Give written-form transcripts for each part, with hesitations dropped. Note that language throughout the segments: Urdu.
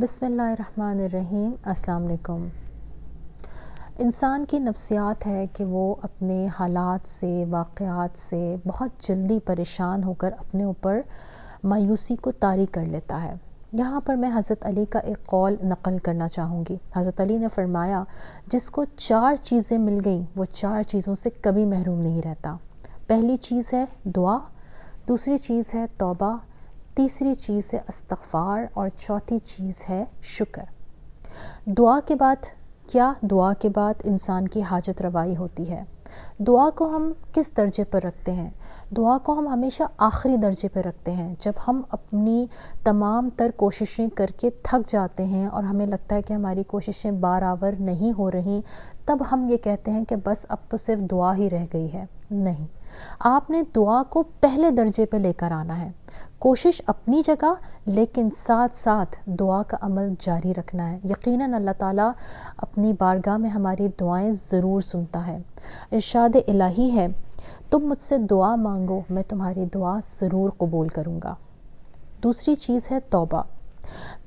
بسم اللہ الرحمن الرحیم۔ السلام علیکم۔ انسان کی نفسیات ہے کہ وہ اپنے حالات سے، واقعات سے بہت جلدی پریشان ہو کر اپنے اوپر مایوسی کو طاری کر لیتا ہے۔ یہاں پر میں حضرت علی کا ایک قول نقل کرنا چاہوں گی۔ حضرت علی نے فرمایا، جس کو 4 چیزیں مل گئیں وہ 4 چیزوں سے کبھی محروم نہیں رہتا۔ پہلی چیز ہے دعا، دوسری چیز ہے توبہ، تیسری چیز ہے استغفار، اور چوتھی چیز ہے شکر۔ دعا کے بعد کیا؟ دعا کے بعد انسان کی حاجت روائی ہوتی ہے۔ دعا کو ہم کس درجے پر رکھتے ہیں؟ دعا کو ہم ہمیشہ آخری درجے پہ رکھتے ہیں، جب ہم اپنی تمام تر کوششیں کر کے تھک جاتے ہیں اور ہمیں لگتا ہے کہ ہماری کوششیں بارآور نہیں ہو رہی، تب ہم یہ کہتے ہیں کہ بس اب تو صرف دعا ہی رہ گئی ہے۔ نہیں، آپ نے دعا کو پہلے درجے پہ لے کر آنا ہے۔ کوشش اپنی جگہ، لیکن ساتھ ساتھ دعا کا عمل جاری رکھنا ہے۔ یقیناً اللہ تعالیٰ اپنی بارگاہ میں ہماری دعائیں ضرور سنتا ہے۔ ارشاد الہی ہے، تم مجھ سے دعا مانگو، میں تمہاری دعا ضرور قبول کروں گا۔ دوسری چیز ہے توبہ۔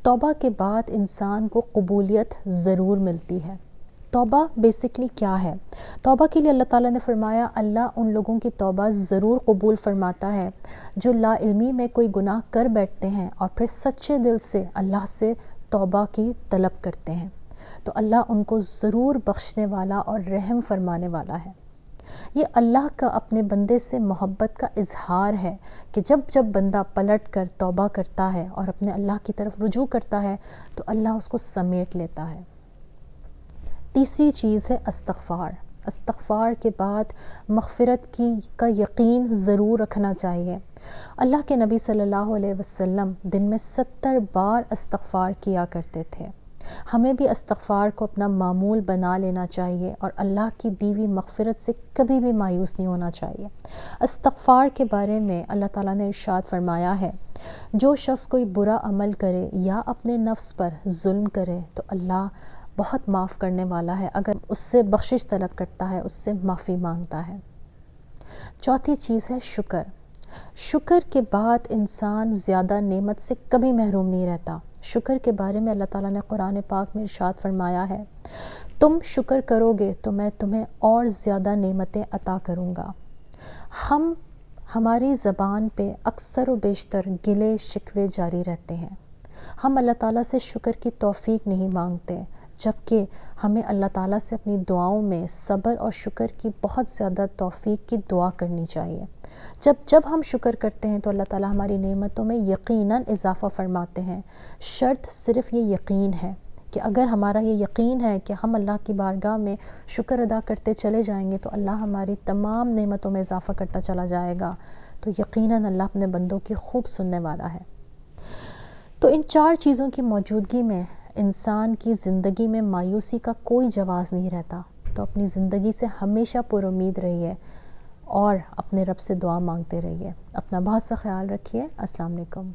توبہ کے بعد انسان کو قبولیت ضرور ملتی ہے۔ توبہ بیسکلی کیا ہے؟ توبہ کے لیے اللہ تعالیٰ نے فرمایا، اللہ ان لوگوں کی توبہ ضرور قبول فرماتا ہے جو لا علمی میں کوئی گناہ کر بیٹھتے ہیں اور پھر سچے دل سے اللہ سے توبہ کی طلب کرتے ہیں، تو اللہ ان کو ضرور بخشنے والا اور رحم فرمانے والا ہے۔ یہ اللہ کا اپنے بندے سے محبت کا اظہار ہے کہ جب جب بندہ پلٹ کر توبہ کرتا ہے اور اپنے اللہ کی طرف رجوع کرتا ہے تو اللہ اس کو سمیٹ لیتا ہے۔ تیسری چیز ہے استغفار۔ استغفار کے بعد مغفرت کا یقین ضرور رکھنا چاہیے۔ اللہ کے نبی صلی اللہ علیہ وسلم دن میں 70 بار استغفار کیا کرتے تھے۔ ہمیں بھی استغفار کو اپنا معمول بنا لینا چاہیے اور اللہ کی دی ہوئی مغفرت سے کبھی بھی مایوس نہیں ہونا چاہیے۔ استغفار کے بارے میں اللہ تعالیٰ نے ارشاد فرمایا ہے، جو شخص کوئی برا عمل کرے یا اپنے نفس پر ظلم کرے تو اللہ بہت معاف کرنے والا ہے، اگر اس سے بخشش طلب کرتا ہے، اس سے معافی مانگتا ہے۔ چوتھی چیز ہے شکر۔ شکر کے بعد انسان زیادہ نعمت سے کبھی محروم نہیں رہتا۔ شکر کے بارے میں اللہ تعالیٰ نے قرآن پاک میں ارشاد فرمایا ہے، تم شکر کرو گے تو میں تمہیں اور زیادہ نعمتیں عطا کروں گا۔ ہماری زبان پہ اکثر و بیشتر گلے شکوے جاری رہتے ہیں۔ ہم اللہ تعالیٰ سے شکر کی توفیق نہیں مانگتے، جبکہ ہمیں اللہ تعالیٰ سے اپنی دعاؤں میں صبر اور شکر کی بہت زیادہ توفیق کی دعا کرنی چاہیے۔ جب ہم شکر کرتے ہیں تو اللہ تعالیٰ ہماری نعمتوں میں یقیناً اضافہ فرماتے ہیں۔ شرط صرف یہ یقین ہے کہ اگر ہمارا یہ یقین ہے کہ ہم اللہ کی بارگاہ میں شکر ادا کرتے چلے جائیں گے تو اللہ ہماری تمام نعمتوں میں اضافہ کرتا چلا جائے گا، تو یقیناً اللہ اپنے بندوں کی خوب سننے والا ہے۔ تو ان 4 چیزوں کی موجودگی میں انسان کی زندگی میں مایوسی کا کوئی جواز نہیں رہتا۔ تو اپنی زندگی سے ہمیشہ پر امید رہیے اور اپنے رب سے دعا مانگتے رہیے۔ اپنا بہت سا خیال رکھیے۔ السلام علیکم۔